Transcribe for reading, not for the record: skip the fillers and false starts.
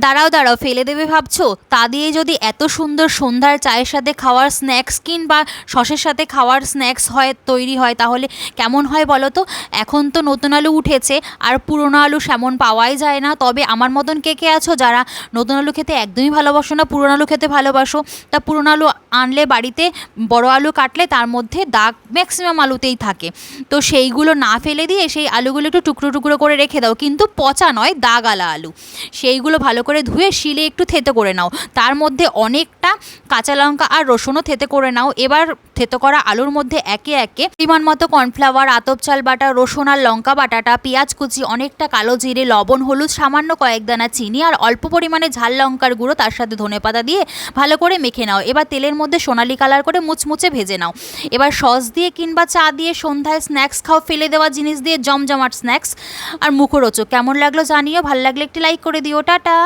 দাঁড়াও দাঁড়াও, ফেলে দেবে ভাবছো? তা দিয়ে যদি এত সুন্দর সন্ধ্যার চায়ের সাথে খাওয়ার স্ন্যাক্স কিংবা সসের সাথে খাওয়ার স্ন্যাক্স তৈরি হয় তাহলে কেমন হয় বলো তো? এখন তো নতুন আলু উঠেছে, আর পুরনো আলু সেমন পাওয়াই যায় না। তবে আমার মতন কে কে আছো যারা নতুন আলু খেতে একদমই ভালোবাসো না, পুরনো আলু খেতে ভালোবাসো? তা পুরনো আলু আনলে বাড়িতে বড় আলু কাটলে তার মধ্যে দাগ ম্যাক্সিমাম আলুতেই থাকে, তো সেইগুলো না ফেলে দিয়ে সেই আলুগুলো একটু টুকরো টুকরো করে রেখে দাও, কিন্তু পচা নয়, দাগালা আলু। সেইগুলো ভালো করে ধুয়ে শিলে একটু থেতো করে নাও, তার মধ্যে অনেকটা কাঁচা লঙ্কা আর রসুনও থেতো করে নাও। এবার থেতো করা আলুর মধ্যে একে একে পরিমাণ মতো কর্নফ্লাওয়ার, আতপ চাল বাটা, রসুন আর লঙ্কা বাটাটা, পেঁয়াজ কুচি, অনেকটা কালো জিরে, লবণ, হলুদ, সামান্য কয়েক দানা চিনি আর অল্প পরিমাণে ঝাল লঙ্কার গুঁড়ো, তার সাথে ধনেপাতা দিয়ে ভালো করে মেখে নাও। এবার তেলের মধ্যে সোনালি কালার করে মুচমুচে ভেজে নাও। এবার সস দিয়ে কিংবা চা দিয়ে সন্ধ্যায় স্ন্যাক্স খাও, ফেলে দেওয়া জিনিস দিয়ে জমজমাট স্ন্যাক্স আর মুখরোচক। কেমন লাগলো জানিও, ভালো লাগলে একটি লাইক করে দিও। টাটা।